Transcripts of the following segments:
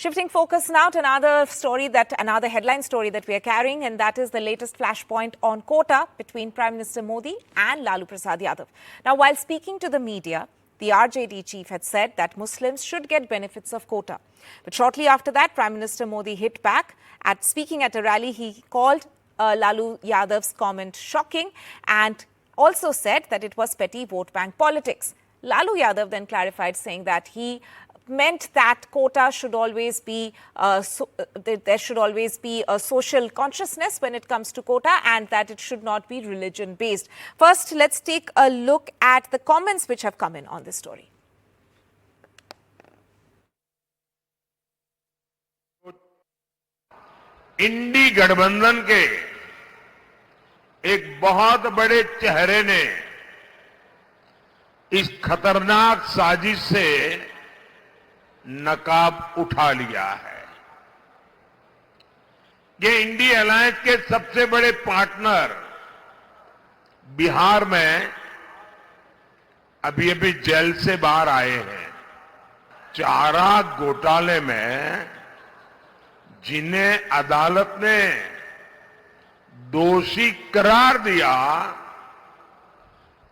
Shifting focus now to another headline story that we are carrying, and that is the latest flashpoint on quota between Prime Minister Modi and Lalu Prasad Yadav. Now, while speaking to the media, the RJD chief had said that Muslims should get benefits of quota. But shortly after that, Prime Minister Modi hit back. Speaking at a rally, he called Lalu Yadav's comment shocking and also said that it was petty vote bank politics. Lalu Yadav then clarified, saying that he meant that quota should always be, there should always be a social consciousness when it comes to quota, and that it should not be religion-based. First, let's take a look at the comments which have come in on this story. इंडी गठबंधन के एक बहुत बड़े चेहरे ने इस खतरनाक साजिश से नकाब उठा लिया है। ये इंडी अलायंस के सबसे बड़े पार्टनर बिहार में अभी जेल से बाहर आए हैं। चारा घोटाले में जिन्हें अदालत ने दोषी करार दिया,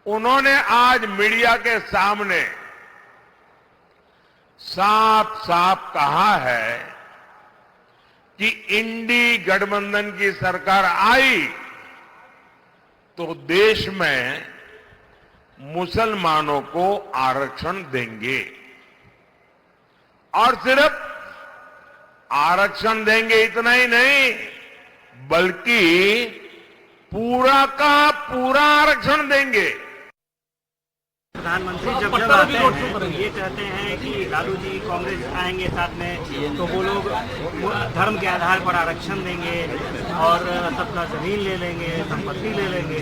उन्होंने आज मीडिया के सामने साफ साफ कहा है कि इंडी गठबंधन की सरकार आई तो देश में मुसलमानों को आरक्षण देंगे, और सिर्फ आरक्षण देंगे इतना ही नहीं, बल्कि पूरा का पूरा आरक्षण देंगे। प्रधानमंत्री जब आते हैं तो ये कहते हैं कि लालू जी कांग्रेस आएंगे साथ में तो वो लोग धर्म के आधार पर आरक्षण देंगे और सबका जमीन ले लेंगे, संपत्ति ले लेंगे।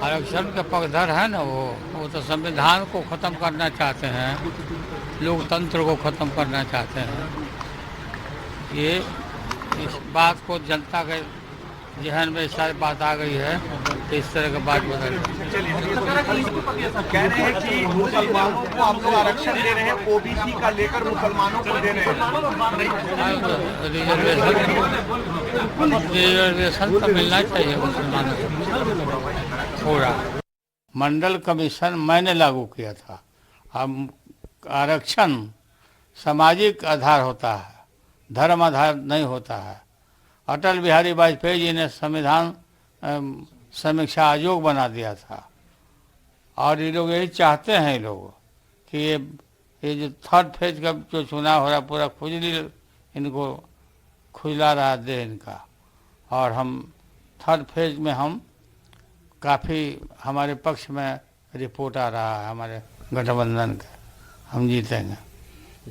आरक्षण के पक्षधर है ना, वो तो संविधान को खत्म करना चाहते हैं, लोकतंत्र को खत्म करना चाहते हैं। ये इस बात को जनता के जहन में सारी बात आ गई है, तो इस तरह की बात बदल कह रहे हैं कि मुसलमानों को आप लोग आरक्षण दे रहे हैं, ओबीसी का लेकर मुसलमानोों को दे रहे हैं। रिजर्वेशन तो मिलना चाहिए मुसलमानों को थोड़ा। मंडल कमीशन मैंने लागू किया था। अब आरक्षण सामाजिक आधार होता है, धर्म आधार नहीं होता है। अटल बिहारी वाजपेयी जी ने संविधान समीक्षा आयोग बना दिया था, और ये लोग यही चाहते हैं ये लोग कि ये जो थर्ड फेज का जो चुनाव हो रहा है, पूरा खुजली इनको खुजला रहा दे इनका, और हम थर्ड फेज में हम काफ़ी हमारे पक्ष में रिपोर्ट आ रहा है हमारे गठबंधन का, हम जीतेंगे।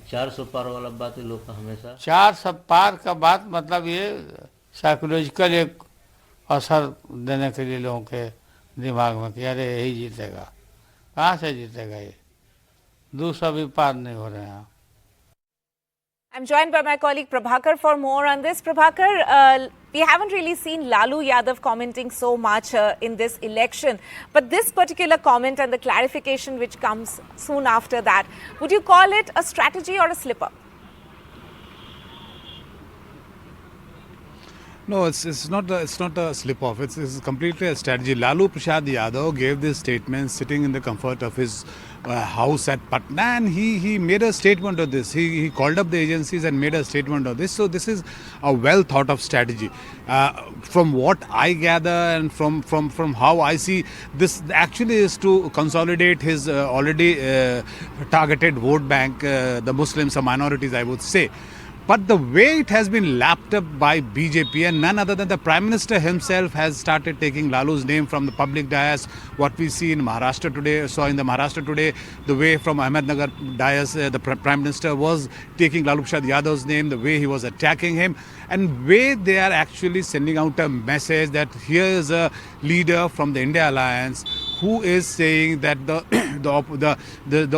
400 पार वाला बात है लोग का हमेशा। 400 पार का बात मतलब ये साइकोलॉजिकल एक असर देने के लिए लोगों के दिमाग में कि अरे यही जीतेगा। कहाँ से जीतेगा ये? 200 भी पार नहीं हो रहे हैं। I'm joined by my colleague Prabhakar for more on this. Prabhakar, we haven't really seen Lalu Yadav commenting so much in this election, but this particular comment and the clarification which comes soon after that, would you call it a strategy or a slip-up? No, it's not a slip-off. It's completely a strategy. Lalu Prasad Yadav gave this statement sitting in the comfort of his house at Patna, and he made a statement of this. He called up the agencies and made a statement of this. So this is a well thought of strategy. From what I gather and from how I see, this actually is to consolidate his already targeted vote bank, the Muslims, the minorities, I would say. But the way it has been lapped up by BJP, and none other than the Prime Minister himself has started taking Lalu's name from the public dais. What we see in Maharashtra today, saw in the Maharashtra today, the way from Ahmednagar dais, the Prime Minister was taking Lalu Prasad Yadav's name, the way he was attacking him, and way they are actually sending out a message that here is a leader from the India Alliance who is saying that the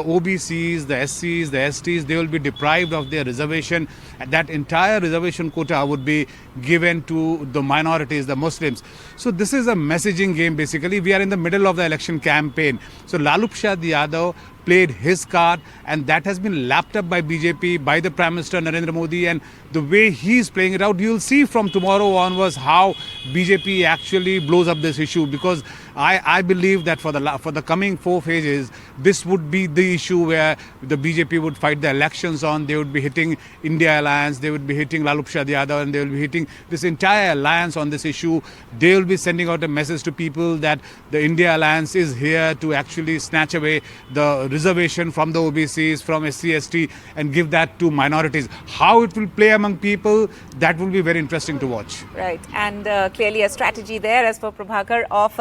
OBCs, the SCs, the STs, they will be deprived of their reservation, and that entire reservation quota would be given to the minorities, the Muslims. So this is a messaging game basically. We are in the middle of the election campaign. So Lalu Prasad Yadav played his card, and that has been lapped up by BJP, by the Prime Minister Narendra Modi, and the way he's playing it out, you'll see from tomorrow onwards how BJP actually blows up this issue, because I believe that for the coming 4 phases, this would be the issue where the BJP would fight the elections on. They would be hitting India Alliance, they would be hitting Lalu Prasad Yadav, and they will be hitting this entire alliance on this issue. They will be sending out a message to people that the India Alliance is here to actually snatch away the reservation from the OBCs, from SC/ST, and give that to minorities. How it will play among people, that will be very interesting to watch. Right, and clearly a strategy there as per Prabhakar of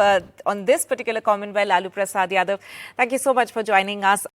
on this particular comment by Lalu Prasad Yadav. Thank you so much for joining us.